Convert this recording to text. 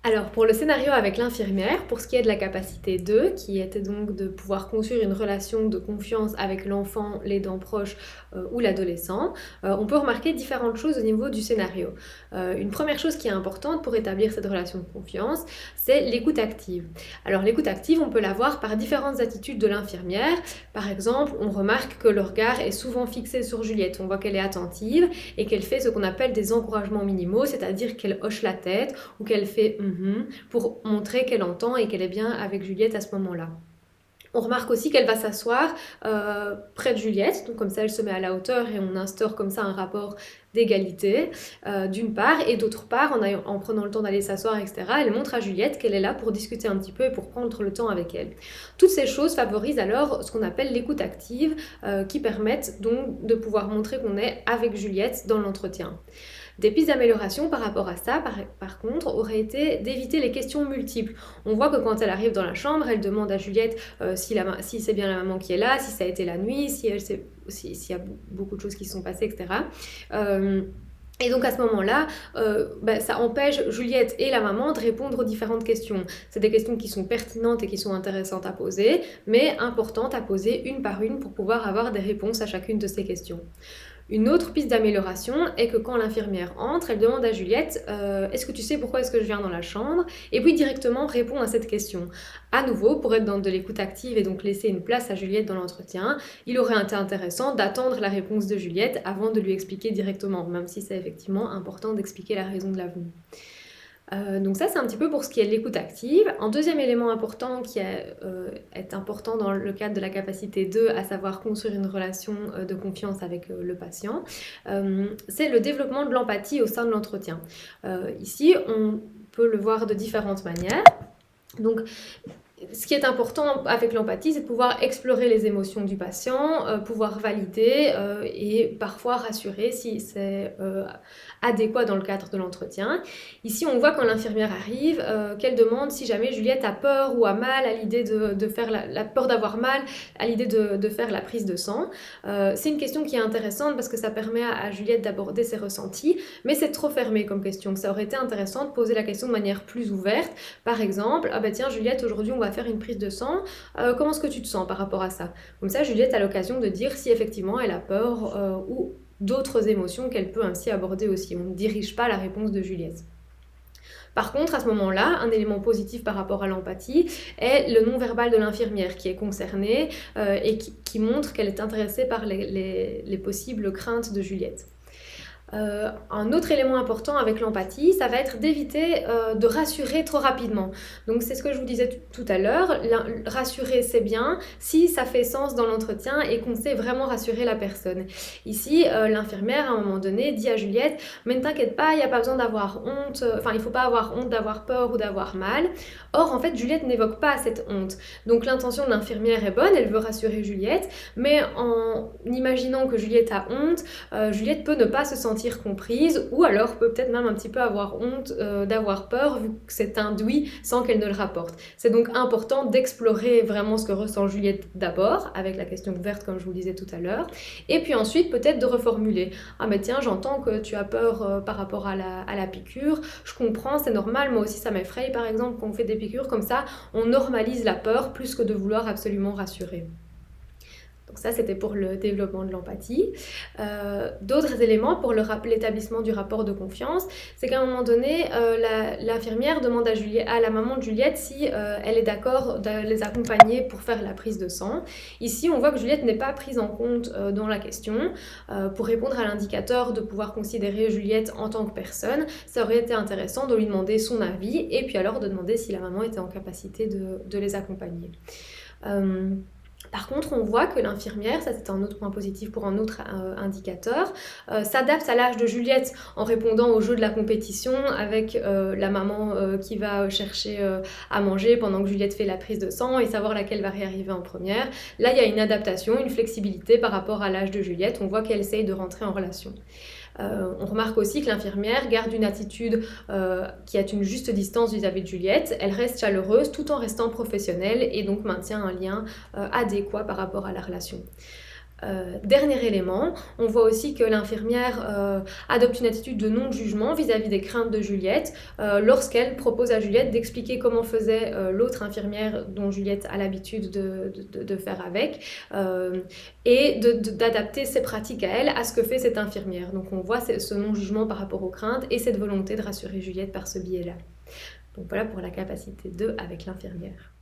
Alors pour le scénario avec l'infirmière, pour ce qui est de la capacité 2, qui était donc de pouvoir construire une relation de confiance avec l'enfant, l'aidant proche ou l'adolescent, on peut remarquer différentes choses au niveau du scénario. Une première chose qui est importante pour établir cette relation de confiance, c'est l'écoute active. Alors l'écoute active, on peut la voir par différentes attitudes de l'infirmière. Par exemple, on remarque que le regard est souvent fixé sur Juliette. On voit qu'elle est attentive et qu'elle fait ce qu'on appelle des encouragements minimaux, c'est-à-dire qu'elle hoche la tête ou qu'elle fait pour montrer qu'elle entend et qu'elle est bien avec Juliette à ce moment-là. On remarque aussi qu'elle va s'asseoir près de Juliette, donc comme ça elle se met à la hauteur et on instaure comme ça un rapport d'égalité d'une part, et d'autre part en prenant le temps d'aller s'asseoir, etc., elle montre à Juliette qu'elle est là pour discuter un petit peu et pour prendre le temps avec elle. Toutes ces choses favorisent alors ce qu'on appelle l'écoute active qui permettent donc de pouvoir montrer qu'on est avec Juliette dans l'entretien. Des pistes d'amélioration par rapport à ça, par contre, auraient été d'éviter les questions multiples. On voit que quand elle arrive dans la chambre, elle demande à Juliette si c'est bien la maman qui est là, si ça a été la nuit, s'il y a beaucoup de choses qui se sont passées, etc. Et donc à ce moment-là, ça empêche Juliette et la maman de répondre aux différentes questions. C'est des questions qui sont pertinentes et qui sont intéressantes à poser, mais importantes à poser une par une pour pouvoir avoir des réponses à chacune de ces questions. Une autre piste d'amélioration est que quand l'infirmière entre, elle demande à Juliette est-ce que tu sais pourquoi est-ce que je viens dans la chambre? Et puis directement répond à cette question. À nouveau, pour être dans de l'écoute active et donc laisser une place à Juliette dans l'entretien, il aurait été intéressant d'attendre la réponse de Juliette avant de lui expliquer directement, même si c'est effectivement important d'expliquer la raison de la venue. Donc ça, c'est un petit peu pour ce qui est de l'écoute active. Un deuxième élément important qui est important dans le cadre de la capacité 2, à savoir construire une relation de confiance avec le patient, c'est le développement de l'empathie au sein de l'entretien. Ici, on peut le voir de différentes manières. Donc, ce qui est important avec l'empathie, c'est de pouvoir explorer les émotions du patient, pouvoir valider et parfois rassurer si c'est adéquat dans le cadre de l'entretien. Ici, on voit quand l'infirmière arrive qu'elle demande si jamais Juliette a peur ou a mal à l'idée de faire la peur d'avoir mal à l'idée de faire la prise de sang. C'est une question qui est intéressante parce que ça permet à Juliette d'aborder ses ressentis, mais c'est trop fermé comme question. Ça aurait été intéressant de poser la question de manière plus ouverte. Par exemple, ah bah tiens Juliette, aujourd'hui on va faire une prise de sang, comment est-ce que tu te sens par rapport à ça? Comme ça, Juliette a l'occasion de dire si effectivement elle a peur ou d'autres émotions qu'elle peut ainsi aborder aussi. On ne dirige pas la réponse de Juliette. Par contre, à ce moment-là, un élément positif par rapport à l'empathie est le non-verbal de l'infirmière qui est concerné et qui montre qu'elle est intéressée par les possibles craintes de Juliette. Un autre élément important avec l'empathie, ça va être d'éviter de rassurer trop rapidement. Donc c'est ce que je vous disais tout à l'heure, rassurer c'est bien si ça fait sens dans l'entretien et qu'on sait vraiment rassurer la personne. Ici, l'infirmière à un moment donné dit à Juliette, mais ne t'inquiète pas, il n'y a pas besoin d'avoir honte, enfin il ne faut pas avoir honte d'avoir peur ou d'avoir mal. Or en fait Juliette n'évoque pas cette honte. Donc l'intention de l'infirmière est bonne, elle veut rassurer Juliette, mais en imaginant que Juliette a honte, Juliette peut ne pas se sentir comprise ou alors peut peut-être même un petit peu avoir honte d'avoir peur vu que c'est induit sans qu'elle ne le rapporte. C'est donc important d'explorer vraiment ce que ressent Juliette d'abord avec la question ouverte comme je vous le disais tout à l'heure et puis ensuite peut-être de reformuler. Ah mais tiens, j'entends que tu as peur par rapport à la piqûre, je comprends, c'est normal, moi aussi ça m'effraie par exemple quand on fait des piqûres, comme ça on normalise la peur plus que de vouloir absolument rassurer. Donc ça, c'était pour le développement de l'empathie. D'autres éléments pour l'établissement du rapport de confiance, c'est qu'à un moment donné, l'infirmière demande à la maman de Juliette si elle est d'accord de les accompagner pour faire la prise de sang. Ici, on voit que Juliette n'est pas prise en compte dans la question. Pour répondre à l'indicateur de pouvoir considérer Juliette en tant que personne, ça aurait été intéressant de lui demander son avis et puis alors de demander si la maman était en capacité de les accompagner. Par contre, on voit que l'infirmière, ça c'est un autre point positif pour un autre indicateur, s'adapte à l'âge de Juliette en répondant au jeu de la compétition avec la maman qui va chercher à manger pendant que Juliette fait la prise de sang et savoir laquelle va réarriver en première. Là, il y a une adaptation, une flexibilité par rapport à l'âge de Juliette. On voit qu'elle essaye de rentrer en relation. On remarque aussi que l'infirmière garde une attitude qui a une juste distance vis-à-vis de Juliette. Elle reste chaleureuse tout en restant professionnelle et donc maintient un lien adéquat par rapport à la relation. Dernier élément, on voit aussi que l'infirmière adopte une attitude de non-jugement vis-à-vis des craintes de Juliette lorsqu'elle propose à Juliette d'expliquer comment faisait l'autre infirmière dont Juliette a l'habitude de faire avec et d'adapter ses pratiques à elle à ce que fait cette infirmière. Donc on voit ce non-jugement par rapport aux craintes et cette volonté de rassurer Juliette par ce biais-là. Donc voilà pour la capacité 2 avec l'infirmière.